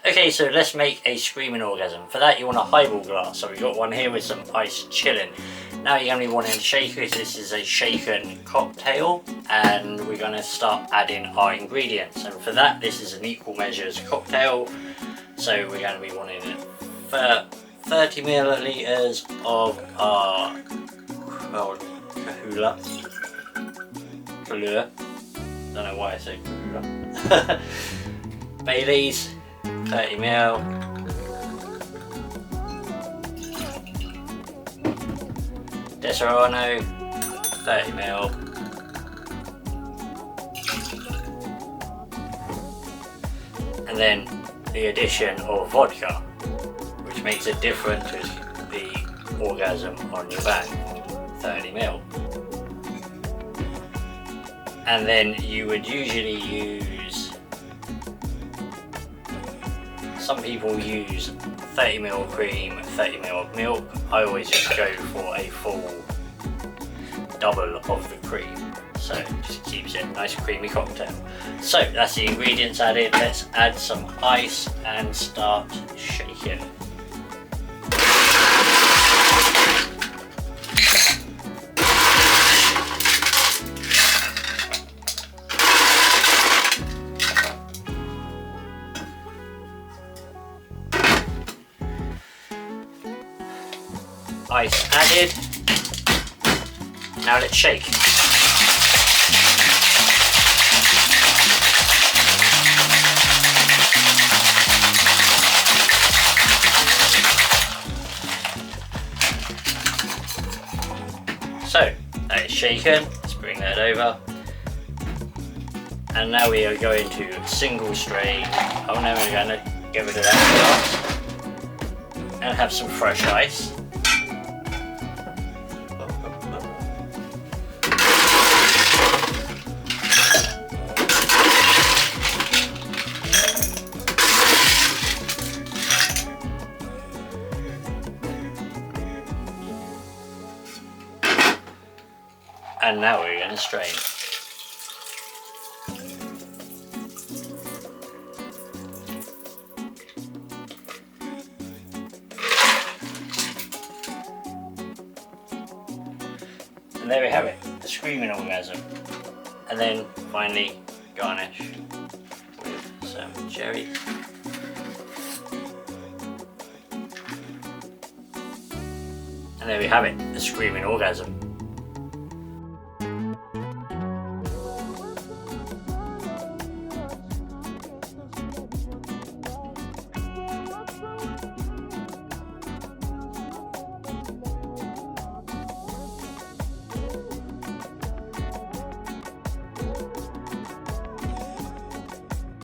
Okay, so let's make a screaming orgasm. For that you want a highball glass. So we've got one here with some ice chilling. Now you're going to be wanting a shaker, because this is a shaken cocktail, and we're going to start adding our ingredients. And for that, this is an equal measures cocktail. So we're going to be wanting 30 milliliters of our Kahlua. Don't know why I say Kahlua. Baileys, 30 ml. Disaronno, 30 ml. And then the addition of vodka, which makes it different to the orgasm on your back, 30 ml. And then you would usually use, some people use 30 ml cream, 30 ml of milk. I always just go for a full double of the cream, so it just keeps it a nice creamy cocktail. So that's the ingredients added. Let's add some ice and start shaking. Ice added. Now let's shake. So that is shaken. Let's bring that over. And now we are going to single strain. Oh no, we're going to get rid of that glass and have some fresh ice. And now we're going to strain. And there we have it, the screaming orgasm. And then finally garnish with some cherry. And there we have it, the screaming orgasm.